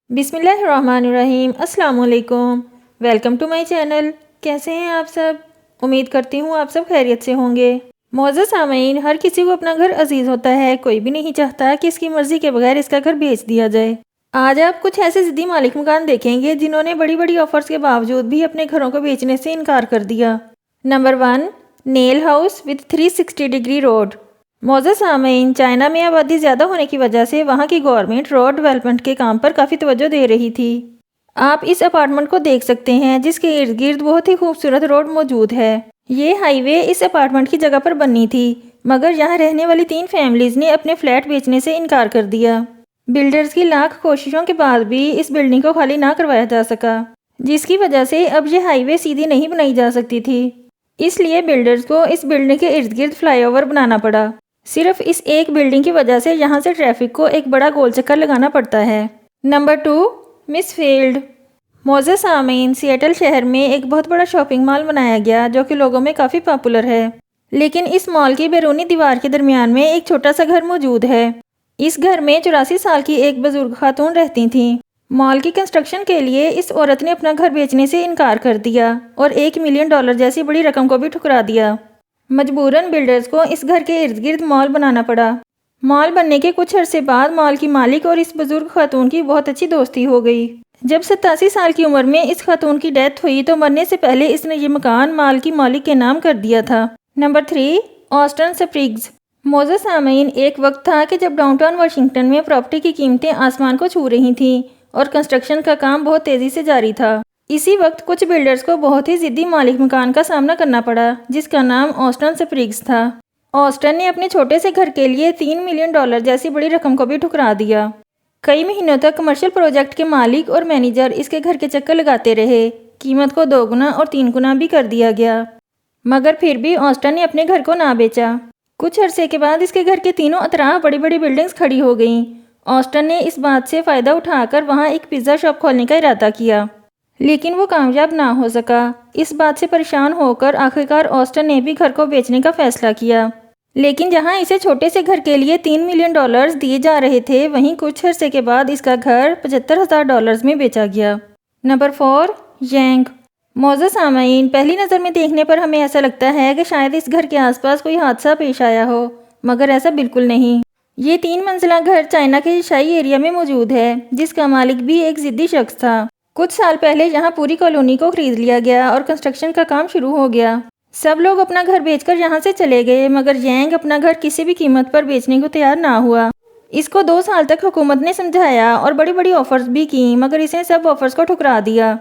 بسم اللہ الرحمن الرحیم۔ السلام علیکم، ویلکم ٹو مائی چینل۔ کیسے ہیں آپ سب؟ امید کرتی ہوں آپ سب خیریت سے ہوں گے۔ معزز سامعین، ہر کسی کو اپنا گھر عزیز ہوتا ہے، کوئی بھی نہیں چاہتا کہ اس کی مرضی کے بغیر اس کا گھر بیچ دیا جائے۔ آج آپ کچھ ایسے ضدی مالک مکان دیکھیں گے جنہوں نے بڑی بڑی آفرز کے باوجود بھی اپنے گھروں کو بیچنے سے انکار کر دیا۔ Number 1، nail house with 360 degree road. معزز سامعین، چائنا میں آبادی زیادہ ہونے کی وجہ سے وہاں کی گورنمنٹ روڈ ڈیولپمنٹ کے کام پر کافی توجہ دے رہی تھی۔ آپ اس اپارٹمنٹ کو دیکھ سکتے ہیں جس کے ارد گرد بہت ہی خوبصورت روڈ موجود ہے۔ یہ ہائی وے اس اپارٹمنٹ کی جگہ پر بننی تھی، مگر یہاں رہنے والی 3 فیملیز نے اپنے فلیٹ بیچنے سے انکار کر دیا۔ بلڈرز کی لاکھ کوششوں کے بعد بھی اس بلڈنگ کو خالی نہ کروایا جا سکا، جس کی وجہ سے اب یہ ہائی وے سیدھی نہیں بنائی جا سکتی تھی۔ اس لیے بلڈرز کو اس بلڈنگ کے ارد گرد فلائی اوور بنانا پڑا۔ صرف اس ایک بلڈنگ کی وجہ سے یہاں سے ٹریفک کو ایک بڑا گول چکر لگانا پڑتا ہے۔ نمبر 2، مس فیلڈ۔ معزز سامعین، سیئٹل شہر میں ایک بہت بڑا شاپنگ مال بنایا گیا جو کہ لوگوں میں کافی پاپولر ہے، لیکن اس مال کی بیرونی دیوار کے درمیان میں ایک چھوٹا سا گھر موجود ہے۔ اس گھر میں 84 سال کی ایک بزرگ خاتون رہتی تھیں۔ مال کی کنسٹرکشن کے لیے اس عورت نے اپنا گھر بیچنے سے انکار کر دیا اور $1 ملین جیسی بڑی رقم کو بھی ٹھکرا دیا۔ مجبوراً بلڈرز کو اس گھر کے ارد گرد مال بنانا پڑا۔ مال بننے کے کچھ عرصے بعد مال کی مالک اور اس بزرگ خاتون کی بہت اچھی دوستی ہو گئی۔ جب 87 سال کی عمر میں اس خاتون کی ڈیتھ ہوئی تو مرنے سے پہلے اس نے یہ مکان مال کی مالک کے نام کر دیا تھا۔ Number 3، Austin Springs. معزز سامعین، ایک وقت تھا کہ جب ڈاؤن ٹاؤن واشنگٹن میں پراپرٹی کی قیمتیں آسمان کو چھو رہی تھیں اور کنسٹرکشن کا کام بہت تیزی سے جاری تھا۔ اسی وقت کچھ بلڈرز کو بہت ہی ضدی مالک مکان کا سامنا کرنا پڑا جس کا نام آسٹن سپرنگز تھا۔ آسٹن نے اپنے چھوٹے سے گھر کے لیے $3 ملین جیسی بڑی رقم کو بھی ٹھکرا دیا۔ کئی مہینوں تک کمرشل پروجیکٹ کے مالک اور مینیجر اس کے گھر کے چکر لگاتے رہے۔ قیمت کو 2 گنا اور 3 گنا بھی کر دیا گیا، مگر پھر بھی آسٹن نے اپنے گھر کو نہ بیچا۔ کچھ عرصے کے بعد اس کے گھر کے تینوں اطراف بڑی بڑی بلڈنگز کھڑی ہو گئیں۔ آسٹن نے اس بات سے فائدہ اٹھا کر وہاں ایک پیزا شاپ کھولنے کا ارادہ کیا، لیکن وہ کامیاب نہ ہو سکا۔ اس بات سے پریشان ہو کر آخرکار آسٹن نے بھی گھر کو بیچنے کا فیصلہ کیا، لیکن جہاں اسے چھوٹے سے گھر کے لیے $3 ملین دیے جا رہے تھے، وہیں کچھ عرصے کے بعد اس کا گھر $75,000 میں بیچا گیا۔ Number 4، Yang. معزز سامعین، پہلی نظر میں دیکھنے پر ہمیں ایسا لگتا ہے کہ شاید اس گھر کے آس پاس کوئی حادثہ پیش آیا ہو، مگر ایسا بالکل نہیں۔ یہ 3 منزلہ گھر چائنا کے ایشیائی ایریا میں موجود ہے، جس کا مالک بھی ایک ضدی شخص تھا۔ کچھ سال پہلے یہاں پوری کالونی کو خرید لیا گیا اور کنسٹرکشن کا کام شروع ہو گیا۔ سب لوگ اپنا گھر بیچ کر یہاں سے چلے گئے، مگر یینگ اپنا گھر کسی بھی قیمت پر بیچنے کو تیار نہ ہوا۔ اس کو 2 سال تک حکومت نے سمجھایا اور بڑی بڑی آفرز بھی کی، مگر اس نے سب آفرز کو ٹھکرا دیا۔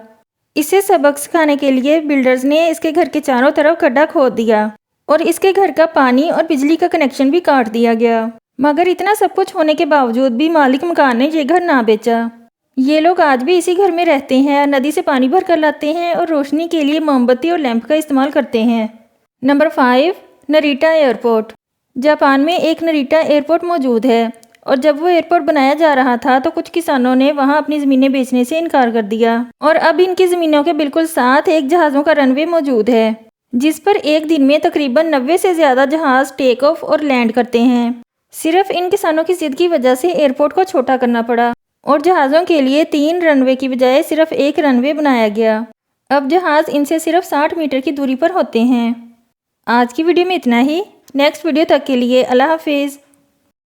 اسے سبق سکھانے کے لیے بلڈرز نے اس کے گھر کے چاروں طرف کھڈا کھود دیا اور اس کے گھر کا پانی اور بجلی کا کنیکشن بھی کاٹ دیا گیا۔ مگر اتنا سب کچھ ہونے کے باوجود بھی مالک مکان نے یہ گھر نہ بیچا۔ یہ لوگ آج بھی اسی گھر میں رہتے ہیں، ندی سے پانی بھر کر لاتے ہیں اور روشنی کے لیے موم بتی اور لیمپ کا استعمال کرتے ہیں۔ Number 5، نریٹا airport. جاپان میں ایک نریٹا ایئرپورٹ موجود ہے، اور جب وہ ایئرپورٹ بنایا جا رہا تھا تو کچھ کسانوں نے وہاں اپنی زمینیں بیچنے سے انکار کر دیا، اور اب ان کی زمینوں کے بالکل ساتھ ایک جہازوں کا رن وے موجود ہے، جس پر ایک دن میں تقریباً 90 سے زیادہ جہاز ٹیک آف اور لینڈ کرتے ہیں۔ صرف ان کسانوں کی ضد کی وجہ سے ایئرپورٹ کو چھوٹا کرنا پڑا اور جہازوں کے لیے 3 رن وے کی بجائے صرف 1 رن وے بنایا گیا۔ اب جہاز ان سے صرف 60 میٹر کی دوری پر ہوتے ہیں۔ آج کی ویڈیو میں اتنا ہی۔ نیکسٹ ویڈیو تک کے لیے اللہ حافظ۔